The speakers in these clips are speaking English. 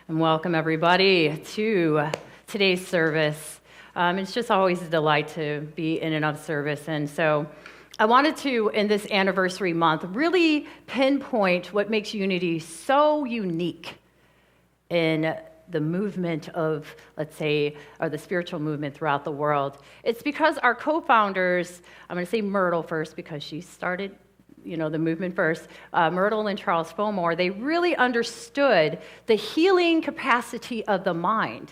And welcome everybody to today's service. It's just always a delight to be in and of service. And so I wanted to, in this anniversary month, really pinpoint what makes Unity so unique in the movement of, let's say, or the spiritual movement throughout the world. It's because our co-founders, I'm going to say Myrtle first because she started the movement first, Myrtle and Charles Fillmore, they really understood the healing capacity of the mind.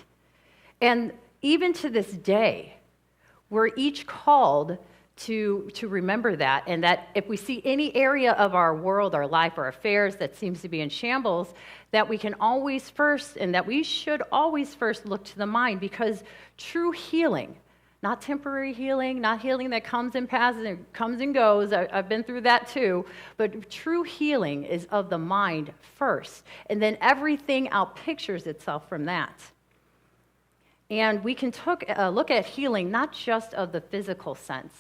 And even to this day, we're each called to remember that, and that if we see any area of our world, our life, our affairs that seems to be in shambles, that we can always first, and that we should always first look to the mind, because true healing, not temporary healing, not healing that comes and passes and comes and goes. I've been through that too. But true healing is of the mind first. And then everything outpictures itself from that. And we can look at healing not just of the physical sense.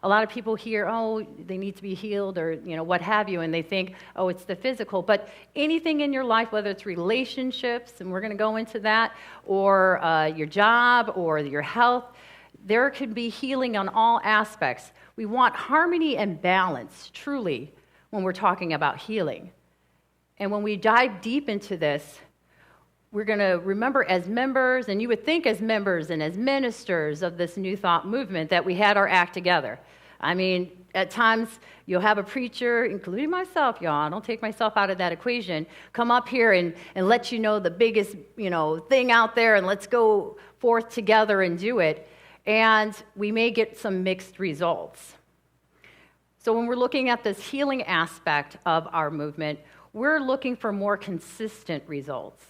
A lot of people hear, oh, they need to be healed or, what have you, and they think, oh, it's the physical. But anything in your life, whether it's relationships, and we're going to go into that, or your job or your health, there can be healing on all aspects. We want harmony and balance, truly, when we're talking about healing. And when we dive deep into this, we're going to remember as members, and you would think as members and as ministers of this New Thought movement, that we had our act together. I mean, at times, you'll have a preacher, including myself, y'all, I don't take myself out of that equation, come up here and let you know the biggest, thing out there, and let's go forth together and do it. And we may get some mixed results. So when we're looking at this healing aspect of our movement, we're looking for more consistent results.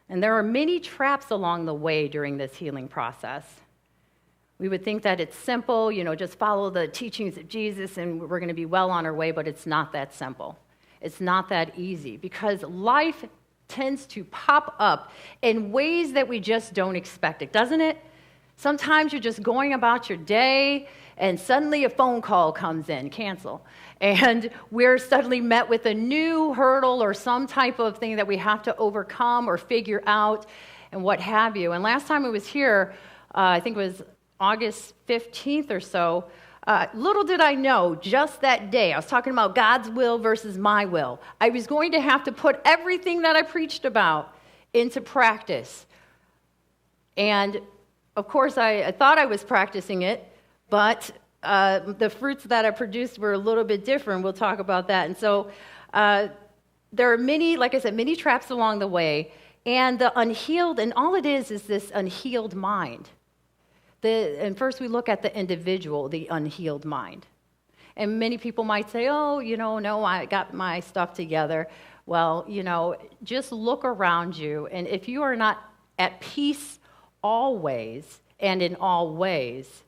And there are many traps along the way during this healing process. We would think that it's simple, just follow the teachings of Jesus and we're going to be well on our way, but it's not that simple. It's not that easy, because life tends to pop up in ways that we just don't expect it, doesn't it? Sometimes you're just going about your day, and suddenly a phone call comes in, cancel. And we're suddenly met with a new hurdle or some type of thing that we have to overcome or figure out and what have you. And last time I was here, I think it was August 15th or so, little did I know, just that day, I was talking about God's will versus my will. I was going to have to put everything that I preached about into practice. And of course, I thought I was practicing it, but the fruits that I produced were a little bit different. We'll talk about that. And so there are many, like I said, many traps along the way. And the unhealed, and all it is this unhealed mind. And first we look at the individual, the unhealed mind. And many people might say, oh, no, I got my stuff together. Well, just look around you. And if you are not at peace always and in all ways,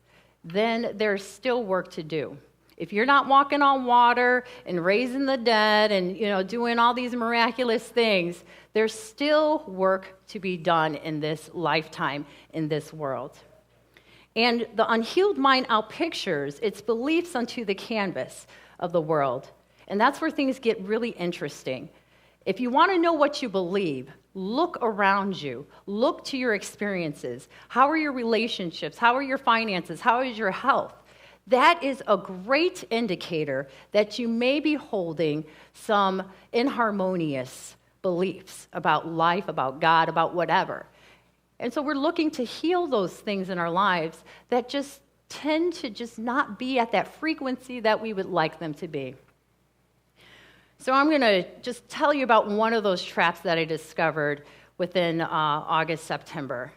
then there's still work to do. If you're not walking on water and raising the dead and doing all these miraculous things, there's still work to be done in this lifetime, in this world. And the unhealed mind outpictures its beliefs onto the canvas of the world. And that's where things get really interesting. If you want to know what you believe, look around you. Look to your experiences. How are your relationships? How are your finances? How is your health? That is a great indicator that you may be holding some inharmonious beliefs about life, about God, about whatever. And so we're looking to heal those things in our lives that just tend to just not be at that frequency that we would like them to be. So I'm going to just tell you about one of those traps that I discovered within August, September,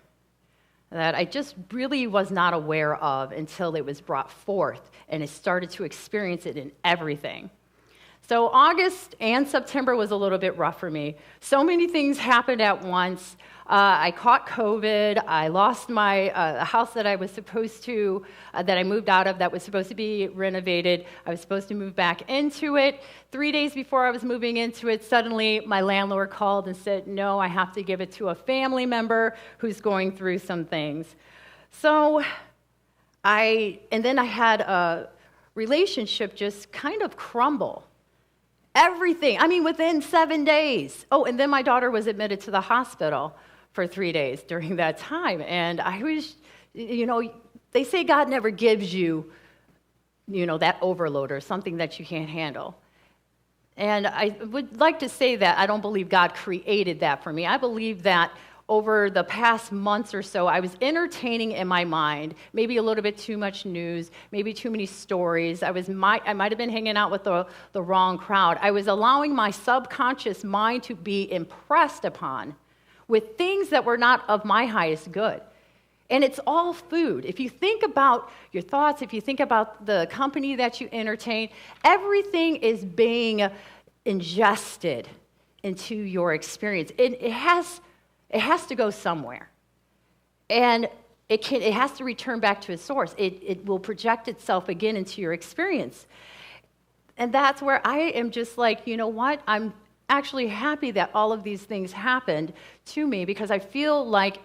that I just really was not aware of until it was brought forth, and I started to experience it in everything. So August and September was a little bit rough for me. So many things happened at once. I caught COVID. I lost my house that I was supposed to, that I moved out of, that was supposed to be renovated. I was supposed to move back into it. 3 days before I was moving into it, suddenly my landlord called and said, no, I have to give it to a family member who's going through some things. So and then I had a relationship just kind of crumble. Everything. I mean, within 7 days. Oh, and then my daughter was admitted to the hospital for 3 days during that time. And I was, they say God never gives you, that overload or something that you can't handle. And I would like to say that I don't believe God created that for me. I believe that over the past months or so, I was entertaining in my mind, maybe a little bit too much news, maybe too many stories. I might have been hanging out with the wrong crowd. I was allowing my subconscious mind to be impressed upon with things that were not of my highest good. And it's all food. If you think about your thoughts, if you think about the company that you entertain, everything is being ingested into your experience. It has to go somewhere. And it has to return back to its source. It will project itself again into your experience. And that's where I am just like, you know what? I'm actually happy that all of these things happened to me because I feel like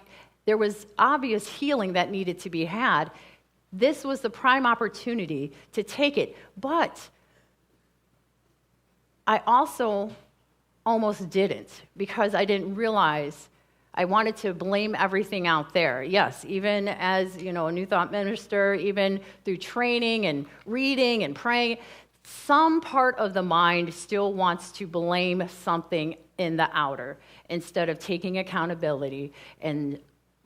there was obvious healing that needed to be had. This was the prime opportunity to take it. But I also almost didn't because I didn't realize I wanted to blame everything out there. Yes, even as, a New Thought minister, even through training and reading and praying, some part of the mind still wants to blame something in the outer instead of taking accountability and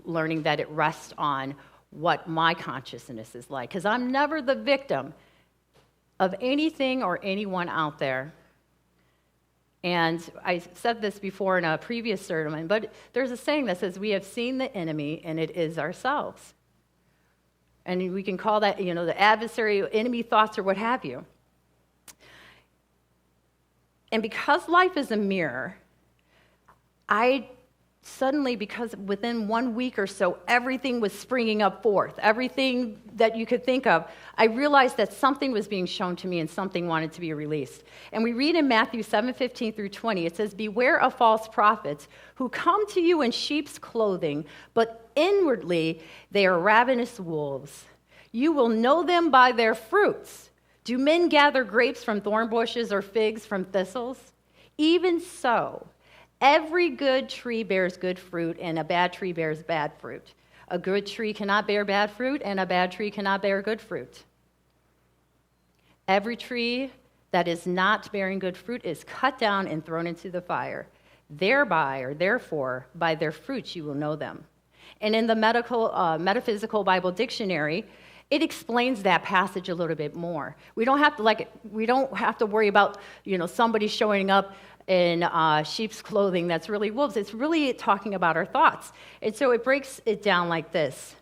learning that it rests on what my consciousness is like. Because I'm never the victim of anything or anyone out there. And I said this before in a previous sermon, but there's a saying that says, we have seen the enemy, and it is ourselves. And we can call that, the adversary, enemy thoughts, or what have you. And because life is a mirror, because within 1 week or so, everything was springing up forth, everything that you could think of, I realized that something was being shown to me and something wanted to be released. And we read in Matthew 7:15 through 20, it says, "Beware of false prophets who come to you in sheep's clothing, but inwardly they are ravenous wolves. You will know them by their fruits. Do men gather grapes from thorn bushes or figs from thistles? Even so, every good tree bears good fruit, and a bad tree bears bad fruit. A good tree cannot bear bad fruit, and a bad tree cannot bear good fruit. Every tree that is not bearing good fruit is cut down and thrown into the fire. Therefore, by their fruits you will know them." And in the Metaphysical Bible Dictionary, it explains that passage a little bit more. We don't have to worry about somebody showing up in sheep's clothing that's really wolves. It's really talking about our thoughts. And so it breaks it down like this.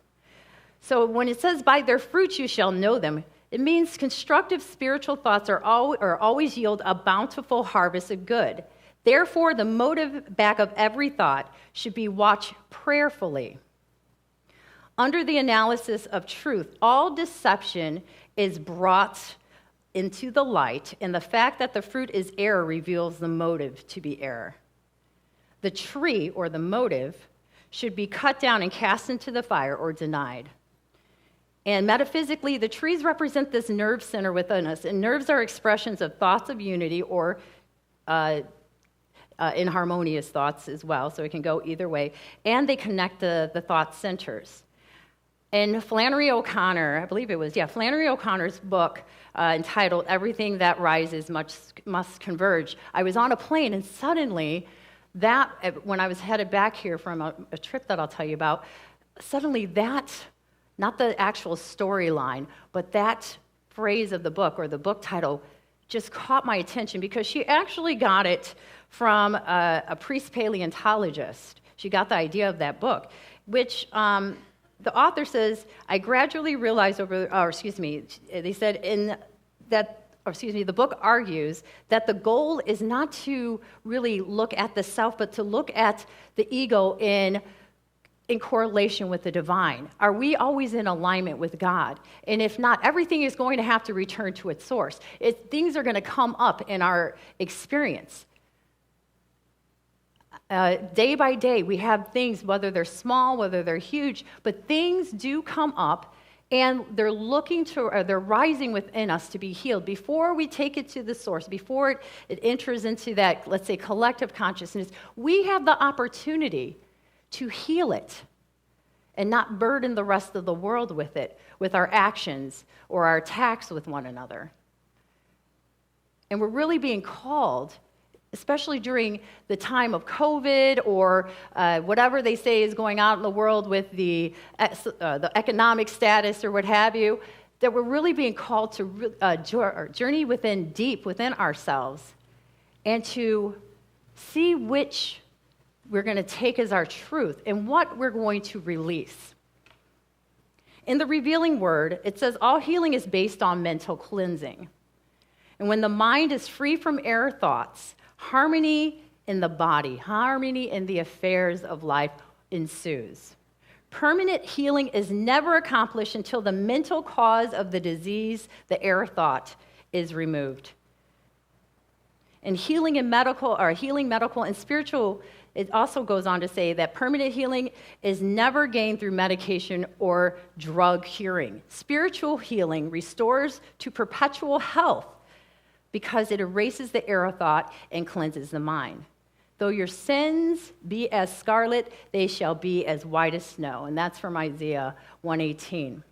So when it says, "By their fruits you shall know them," it means constructive spiritual thoughts always yield a bountiful harvest of good. Therefore, the motive back of every thought should be watched prayerfully. Under the analysis of truth, all deception is brought into the light, and the fact that the fruit is error reveals the motive to be error. The tree, or the motive, should be cut down and cast into the fire or denied. And metaphysically, the trees represent this nerve center within us, and nerves are expressions of thoughts of unity or inharmonious thoughts as well, so it can go either way, and they connect the thought centers. In Flannery O'Connor's book entitled "Everything That Rises Must Converge," I was on a plane, and suddenly, when I was headed back here from a trip that I'll tell you about, suddenly not the actual storyline, but that phrase of the book, or the book title, just caught my attention because she actually got it from a priest paleontologist. She got the idea of that book, which the author says, "I gradually realized they said the book argues that the goal is not to really look at the self, but to look at the ego in correlation with the divine. Are we always in alignment with God? And if not, everything is going to have to return to its source. Things are going to come up in our experience. Day by day, we have things, whether they're small, whether they're huge, but things do come up, And they're they're rising within us to be healed. Before we take it to the source, before it enters into that, let's say, collective consciousness, we have the opportunity to heal it and not burden the rest of the world with it, with our actions or our attacks with one another. And we're really being called, especially during the time of COVID or whatever they say is going on in the world with the economic status or what have you, that we're really being called to journey deep within ourselves and to see which we're going to take as our truth and what we're going to release. In the revealing word, it says all healing is based on mental cleansing. And when the mind is free from error thoughts, harmony in the body, harmony in the affairs of life ensues. Permanent healing is never accomplished until the mental cause of the disease, the error thought, is removed. And healing medical and spiritual, it also goes on to say that permanent healing is never gained through medication or drug curing. Spiritual healing restores to perpetual health because it erases the error thought and cleanses the mind. Though your sins be as scarlet, they shall be as white as snow. And that's from Isaiah 1:18.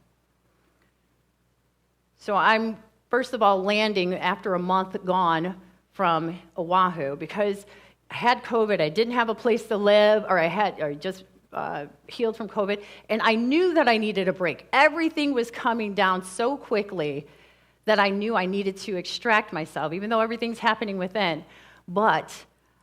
So I'm, first of all, landing after a month gone from Oahu because I had COVID. I didn't have a place to live, or just healed from COVID. And I knew that I needed a break. Everything was coming down so quickly that I knew I needed to extract myself, even though everything's happening within. But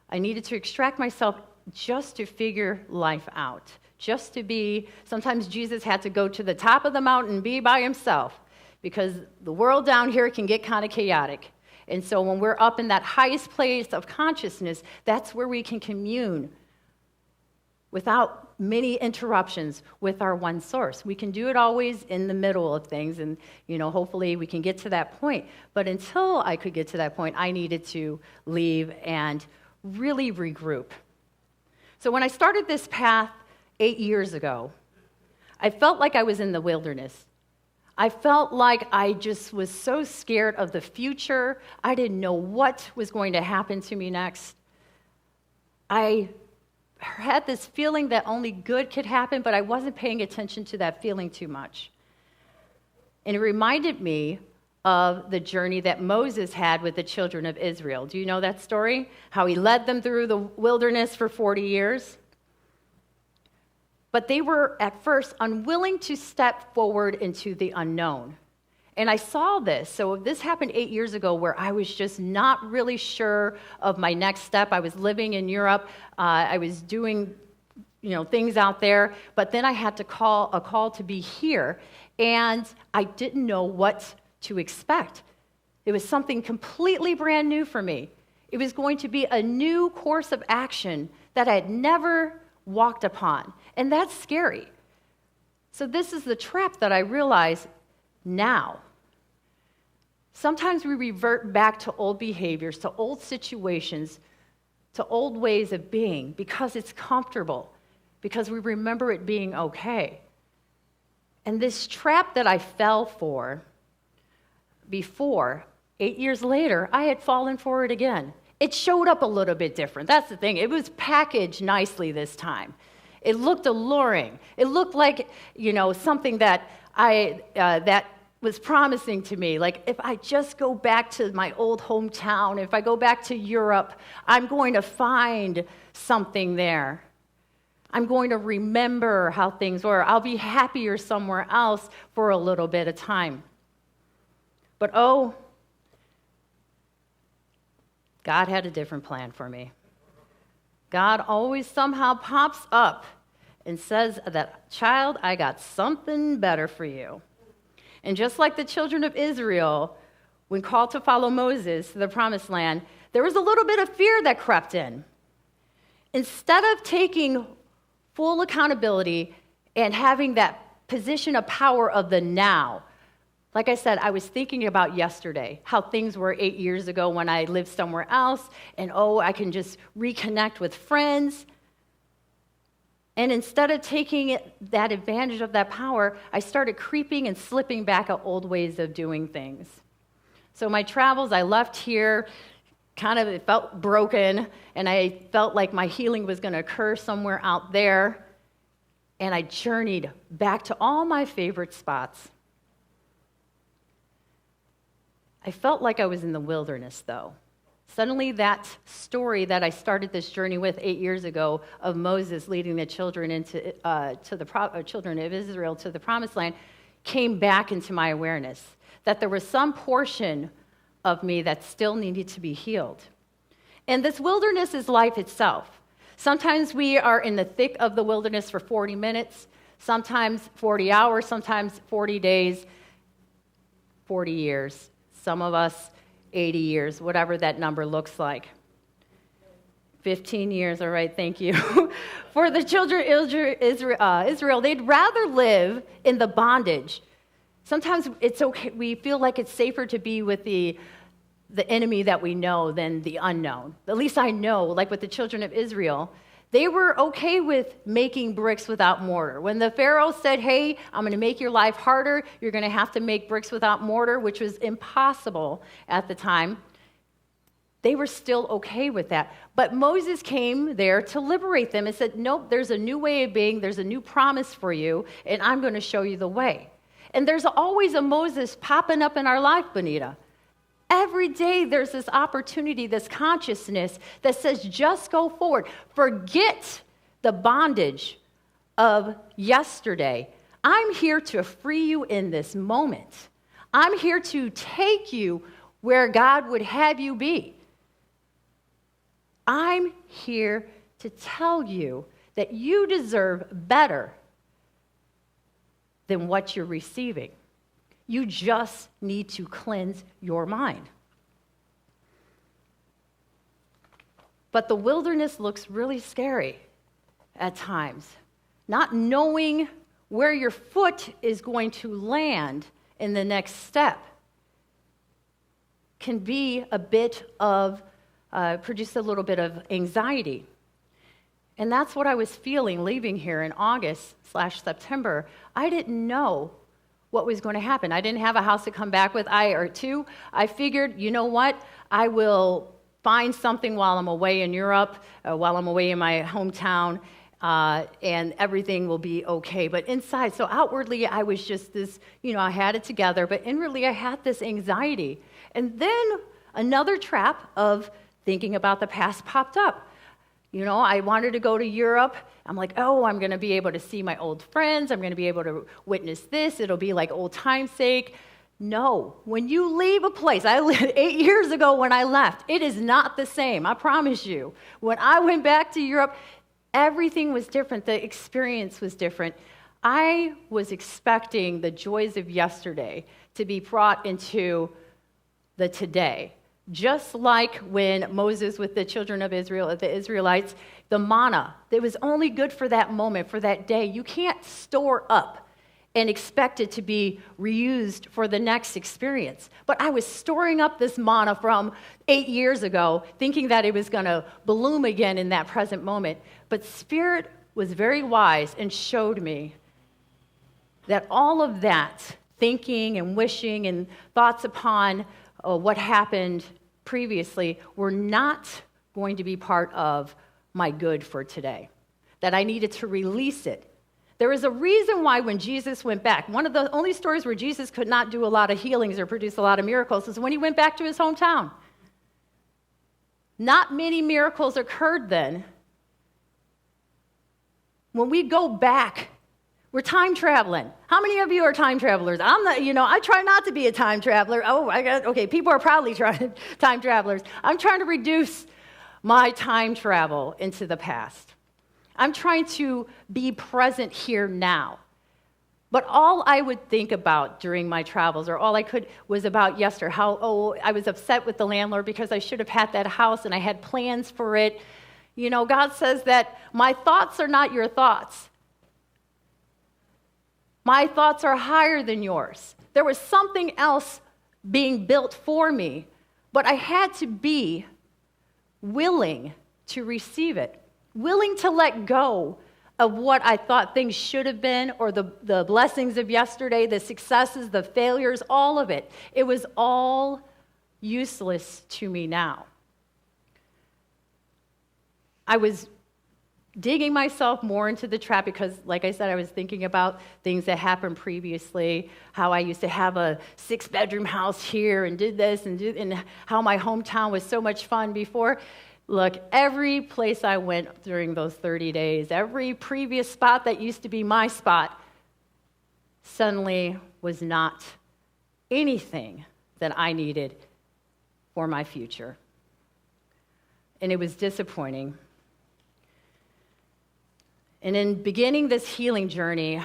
I needed to extract myself just to figure life out, just to be, sometimes Jesus had to go to the top of the mountain and be by himself because the world down here can get kind of chaotic. And so when we're up in that highest place of consciousness, that's where we can commune without many interruptions with our one source. We can do it always in the middle of things, and hopefully we can get to that point. But until I could get to that point, I needed to leave and really regroup. So when I started this path 8 years ago, I felt like I was in the wilderness. I felt like I just was so scared of the future. I didn't know what was going to happen to me next. I had this feeling that only good could happen, but I wasn't paying attention to that feeling too much. And it reminded me of the journey that Moses had with the children of Israel. Do you know that story? How he led them through the wilderness for 40 years? But they were at first unwilling to step forward into the unknown. And I saw this. So this happened 8 years ago where I was just not really sure of my next step. I was living in Europe. I was doing things out there. But then I had a call to be here. And I didn't know what to expect. It was something completely brand new for me. It was going to be a new course of action that I had never walked upon. And that's scary. So this is the trap that I realize now. Sometimes we revert back to old behaviors, to old situations, to old ways of being because it's comfortable, because we remember it being okay. And this trap that I fell for before, 8 years later, I had fallen for it again. It showed up a little bit different. That's the thing. It was packaged nicely this time. It looked alluring. It looked like, something that that was promising to me. Like, if I just go back to my old hometown, if I go back to Europe, I'm going to find something there. I'm going to remember how things were. I'll be happier somewhere else for a little bit of time. But God had a different plan for me. God always somehow pops up and says that, child, I got something better for you. And just like the children of Israel, when called to follow Moses to the promised land, there was a little bit of fear that crept in. Instead of taking full accountability and having that position of power of the now, like I said, I was thinking about yesterday, how things were 8 years ago when I lived somewhere else, and I can just reconnect with friends. And instead of taking that advantage of that power, I started creeping and slipping back at old ways of doing things. So my travels, I left here, it felt broken, and I felt like my healing was going to occur somewhere out there. And I journeyed back to all my favorite spots. I felt like I was in the wilderness, though. Suddenly, that story that I started this journey with 8 years ago of Moses leading the children children of Israel to the Promised Land came back into my awareness. That there was some portion of me that still needed to be healed. And this wilderness is life itself. Sometimes we are in the thick of the wilderness for 40 minutes, sometimes 40 hours, sometimes 40 days, 40 years. Some of us 80 years, whatever that number looks like. 15 years, all right, thank you. For the children of Israel, they'd rather live in the bondage. Sometimes it's okay, we feel like it's safer to be with the enemy that we know than the unknown. At least I know, like with the children of Israel, they were okay with making bricks without mortar. When the Pharaoh said, hey, I'm going to make your life harder, you're going to have to make bricks without mortar, which was impossible at the time, they were still okay with that. But Moses came there to liberate them and said, nope, there's a new way of being, there's a new promise for you, and I'm going to show you the way. And there's always a Moses popping up in our life, Bonita. Every day there's this opportunity, this consciousness that says, just go forward. Forget the bondage of yesterday. I'm here to free you in this moment. I'm here to take you where God would have you be. I'm here to tell you that you deserve better than what you're receiving. You just need to cleanse your mind. But the wilderness looks really scary at times. Not knowing where your foot is going to land in the next step can be a bit of, produce a little bit of anxiety. And that's what I was feeling leaving here in August/September. I didn't know what was going to happen. I didn't have a house to come back with. I figured, you know what? I will find something while I'm away in Europe, while I'm away in my hometown, and everything will be okay. But inside, so outwardly, I was just this, I had it together, but inwardly, I had this anxiety. And then another trap of thinking about the past popped up. I wanted to go to Europe. I'm like, I'm going to be able to see my old friends. I'm going to be able to witness this. It'll be like old time's sake. No. When you leave a place, 8 years ago when I left, it is not the same. I promise you. When I went back to Europe, everything was different. The experience was different. I was expecting the joys of yesterday to be brought into the today. Just like when Moses with the children of Israel, the Israelites, the manna, it was only good for that moment, for that day. You can't store up and expect it to be reused for the next experience. But I was storing up this manna from 8 years ago, thinking that it was going to bloom again in that present moment. But Spirit was very wise and showed me that all of that thinking and wishing and thoughts upon what happened previously were not going to be part of my good for today, that I needed to release it. There is a reason why when Jesus went back, one of the only stories where Jesus could not do a lot of healings or produce a lot of miracles is when he went back to his hometown. Not many miracles occurred then. When we go back, we're time traveling. How many of you are time travelers? I'm not, I try not to be a time traveler. People are probably time travelers. I'm trying to reduce my time travel into the past. I'm trying to be present here now. But all I would think about during my travels, or all I could, was about yesterday, how, I was upset with the landlord because I should have had that house and I had plans for it. God says that my thoughts are not your thoughts. My thoughts are higher than yours. There was something else being built for me, but I had to be willing to receive it, willing to let go of what I thought things should have been, or the blessings of yesterday, the successes, the failures, all of it. It was all useless to me now. I was digging myself more into the trap because, like I said, I was thinking about things that happened previously, how I used to have a 6-bedroom house here and did this and how my hometown was so much fun before. Look, every place I went during those 30 days, every previous spot that used to be my spot, suddenly was not anything that I needed for my future. And it was disappointing. And in beginning this healing journey,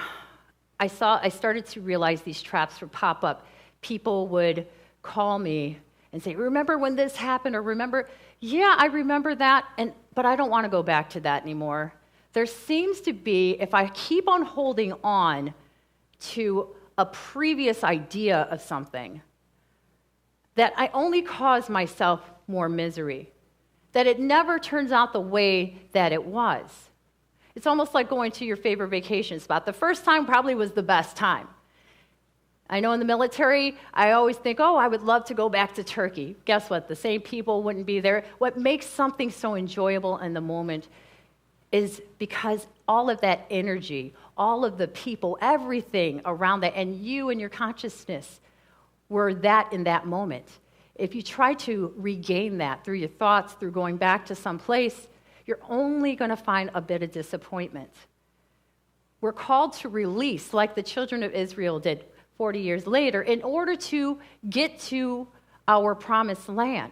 I started to realize these traps would pop up. People would call me and say, remember when this happened? Or remember, yeah, I remember that, but I don't want to go back to that anymore. There seems to be, if I keep on holding on to a previous idea of something, that I only cause myself more misery, that it never turns out the way that it was. It's almost like going to your favorite vacation spot. The first time probably was the best time. I know in the military, I always think, oh, I would love to go back to Turkey. Guess what? The same people wouldn't be there. What makes something so enjoyable in the moment is because all of that energy, all of the people, everything around that, and you and your consciousness were that in that moment. If you try to regain that through your thoughts, through going back to some place, you're only going to find a bit of disappointment. We're called to release, like the children of Israel did 40 years later, in order to get to our promised land.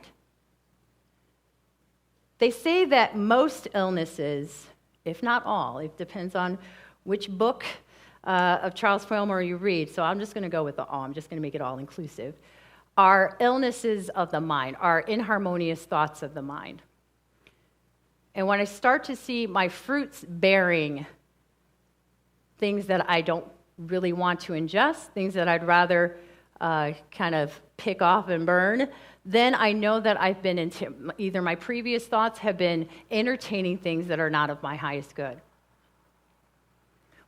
They say that most illnesses, if not all, it depends on which book of Charles Fillmore you read, so I'm just going to go with the all, I'm just going to make it all inclusive, are illnesses of the mind, are inharmonious thoughts of the mind. And when I start to see my fruits bearing things that I don't really want to ingest, things that I'd rather kind of pick off and burn, then I know that I've been either my previous thoughts have been entertaining things that are not of my highest good.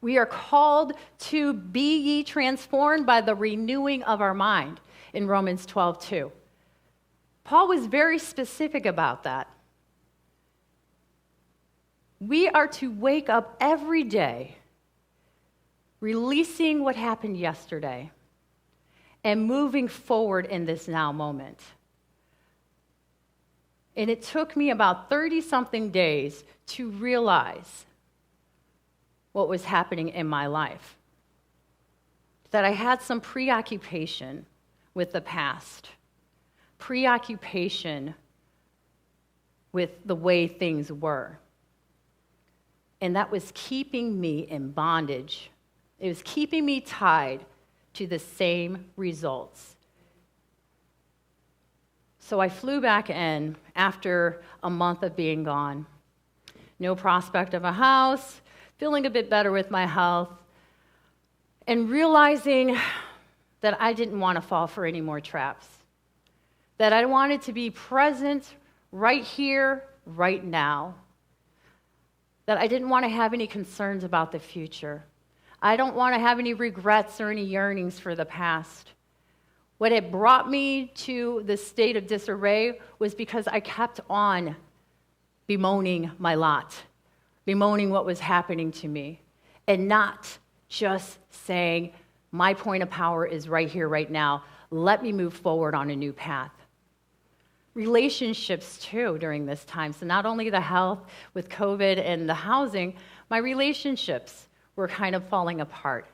We are called to be ye transformed by the renewing of our mind in Romans 12:2. Paul was very specific about that. We are to wake up every day releasing what happened yesterday and moving forward in this now moment. And it took me about 30-something days to realize what was happening in my life. That I had some preoccupation with the past, preoccupation with the way things were. And that was keeping me in bondage. It was keeping me tied to the same results. So I flew back in after a month of being gone. No prospect of a house, feeling a bit better with my health, and realizing that I didn't want to fall for any more traps. That I wanted to be present right here, right now. That I didn't want to have any concerns about the future. I don't want to have any regrets or any yearnings for the past. What had brought me to this state of disarray was because I kept on bemoaning my lot, bemoaning what was happening to me, and not just saying, my point of power is right here, right now. Let me move forward on a new path. Relationships, too, during this time. So not only the health with COVID and the housing, my relationships were kind of falling apart.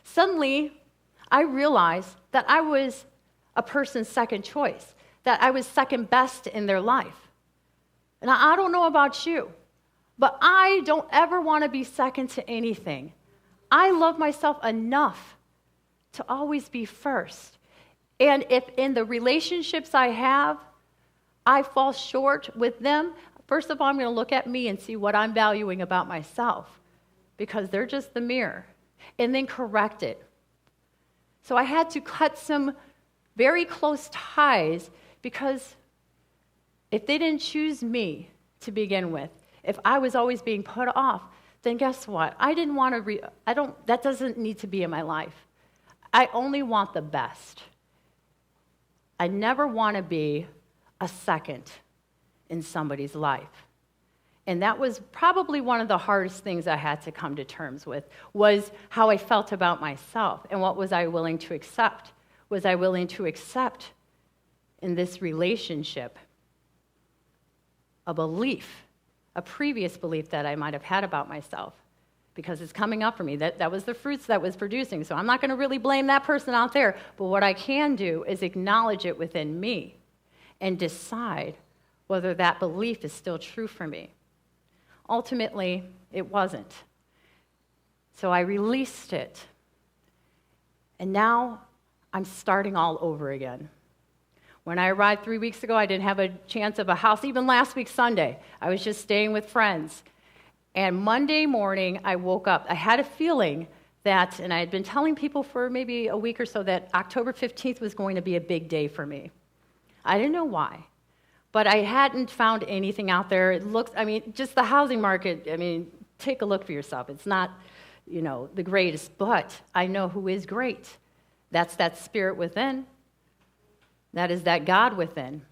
Suddenly, I realized that I was a person's second choice, that I was second best in their life. And I don't know about you, but I don't ever want to be second to anything. I love myself enough to always be first. And if in the relationships I have, I fall short with them, first of all, I'm going to look at me and see what I'm valuing about myself, because they're just the mirror, and then correct it. So I had to cut some very close ties, because if they didn't choose me to begin with, if I was always being put off, then guess what? I didn't want to, that doesn't need to be in my life. I only want the best. I never want to be a second in somebody's life. And that was probably one of the hardest things I had to come to terms with, was how I felt about myself and what was I willing to accept. Was I willing to accept in this relationship a belief, a previous belief that I might have had about myself? Because it's coming up for me. That was the fruits that was producing. So I'm not going to really blame that person out there. But what I can do is acknowledge it within me and decide whether that belief is still true for me. Ultimately, it wasn't. So I released it. And now I'm starting all over again. When I arrived 3 weeks ago, I didn't have a chance of a house. Even last week, Sunday, I was just staying with friends. And Monday morning, I woke up. I had a feeling that, and I had been telling people for maybe a week or so, that October 15th was going to be a big day for me. I didn't know why. But I hadn't found anything out there. It looks, just the housing market, take a look for yourself. It's not, the greatest, but I know who is great. That's that spirit within. That is that God within.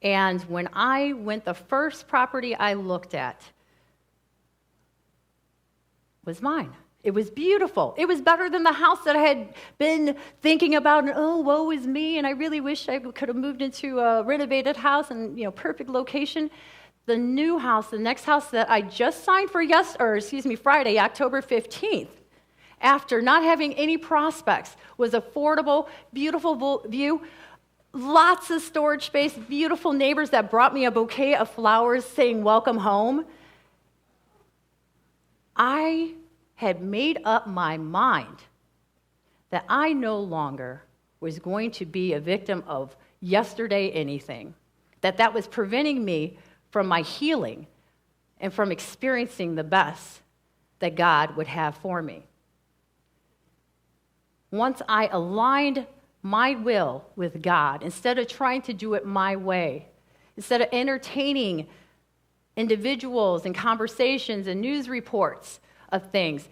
And when I went, the first property I looked at was mine. It was beautiful. It was better than the house that I had been thinking about, and oh, woe is me, and I really wish I could have moved into a renovated house and, perfect location. The new house, the next house that I just signed for Friday, October 15th, after not having any prospects, was affordable, beautiful view, lots of storage space, beautiful neighbors that brought me a bouquet of flowers saying, welcome home. I had made up my mind that I no longer was going to be a victim of yesterday anything, that was preventing me from my healing and from experiencing the best that God would have for me. Once I aligned my will with God, instead of trying to do it my way, instead of entertaining individuals and conversations and news reports of things.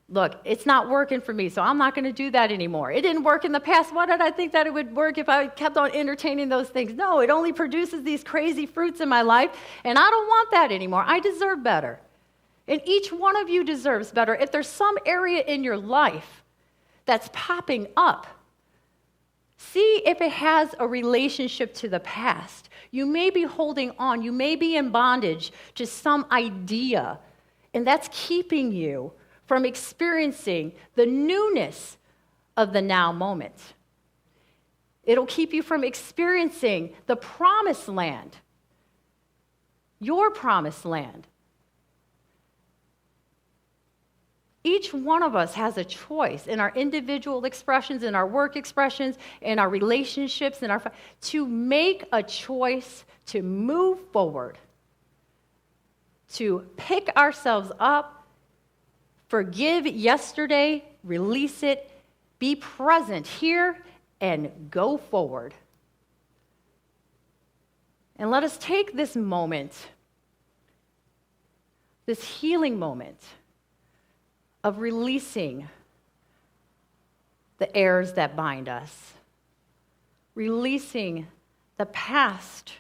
Look, it's not working for me, so I'm not going to do that anymore. It didn't work in the past. Why did I think that it would work if I kept on entertaining those things? No, it only produces these crazy fruits in my life, and I don't want that anymore. I deserve better. And each one of you deserves better. If there's some area in your life that's popping up, see if it has a relationship to the past. You may be holding on. You may be in bondage to some idea, and that's keeping you from experiencing the newness of the now moment. It'll keep you from experiencing the promised land, your promised land. Each one of us has a choice in our individual expressions, in our work expressions, in our relationships, to make a choice to move forward, to pick ourselves up, forgive yesterday, release it, be present here, and go forward. And let us take this moment, this healing moment, of releasing the errors that bind us, releasing the past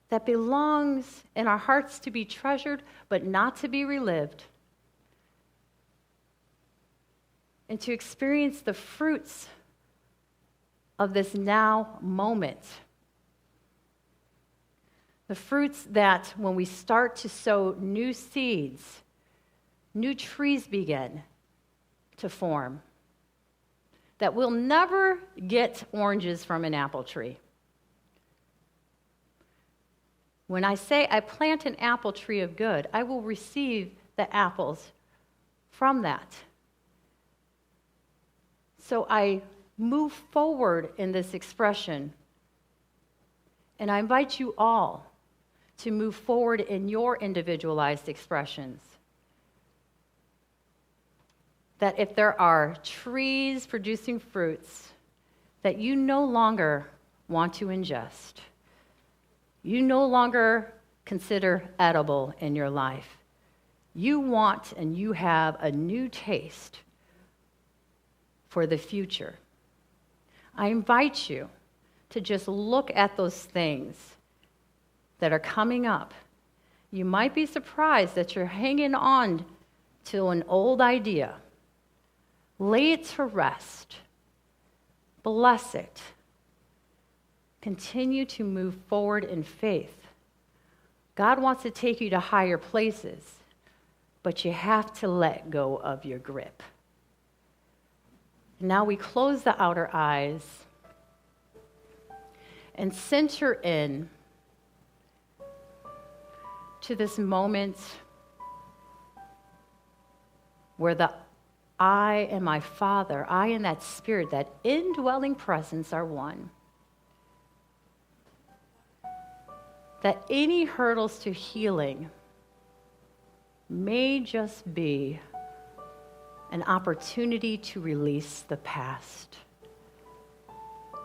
that belongs in our hearts to be treasured but not to be relived, and to experience the fruits of this now moment. The fruits that when we start to sow new seeds, new trees begin to form. That we'll never get oranges from an apple tree. When I say I plant an apple tree of good, I will receive the apples from that. So I move forward in this expression, and I invite you all to move forward in your individualized expressions. That if there are trees producing fruits that you no longer want to ingest, you no longer consider edible in your life, You want and you have a new taste for the future. I invite you to just look at those things that are coming up. You might be surprised that you're hanging on to an old idea. Lay it to rest. Bless it. Continue to move forward in faith. God wants to take you to higher places, but you have to let go of your grip. Now we close the outer eyes and center in to this moment where the I and my Father, I and that Spirit, that indwelling presence are one. That any hurdles to healing may just be an opportunity to release the past,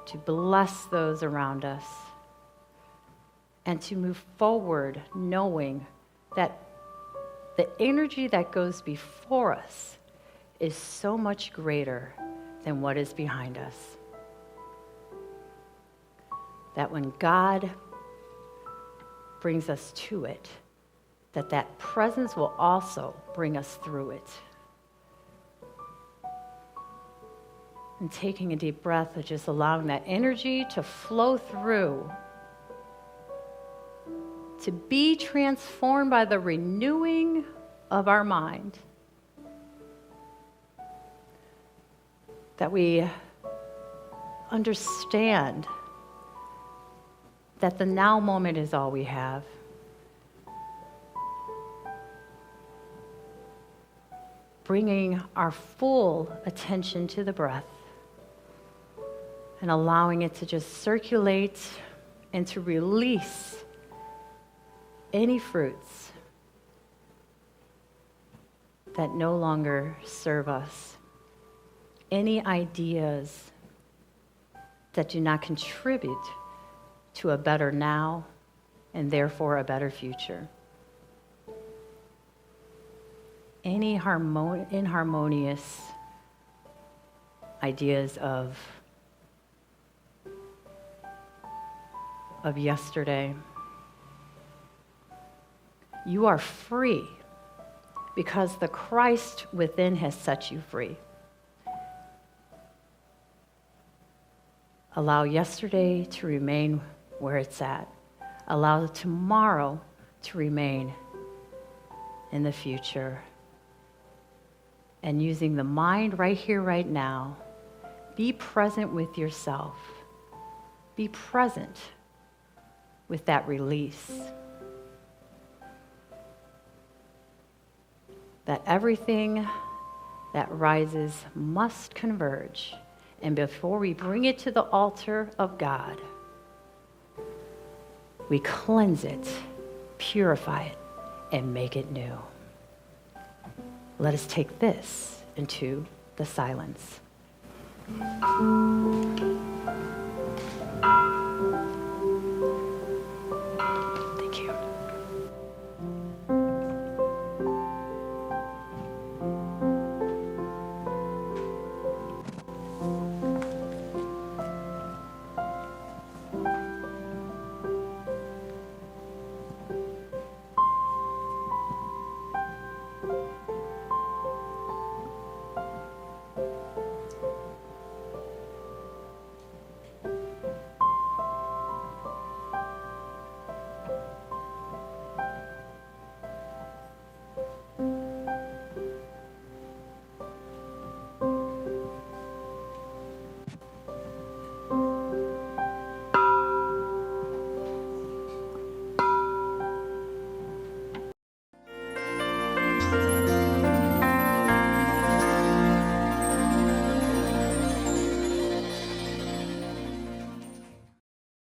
to bless those around us, and to move forward knowing that the energy that goes before us is so much greater than what is behind us. That when God brings us to it, that presence will also bring us through it. And taking a deep breath of just allowing that energy to flow through, to be transformed by the renewing of our mind. That we understand that the now moment is all we have. Bringing our full attention to the breath and allowing it to just circulate and to release any fruits that no longer serve us, any ideas that do not contribute to a better now and therefore a better future. Any inharmonious ideas of yesterday. You are free because the Christ within has set you free. Allow yesterday to remain where it's at. Allow tomorrow to remain in the future. And using the mind right here, right now, be present with yourself. Be present with that release. That everything that rises must converge. And before we bring it to the altar of God, we cleanse it, purify it, and make it new. Let us take this into the silence.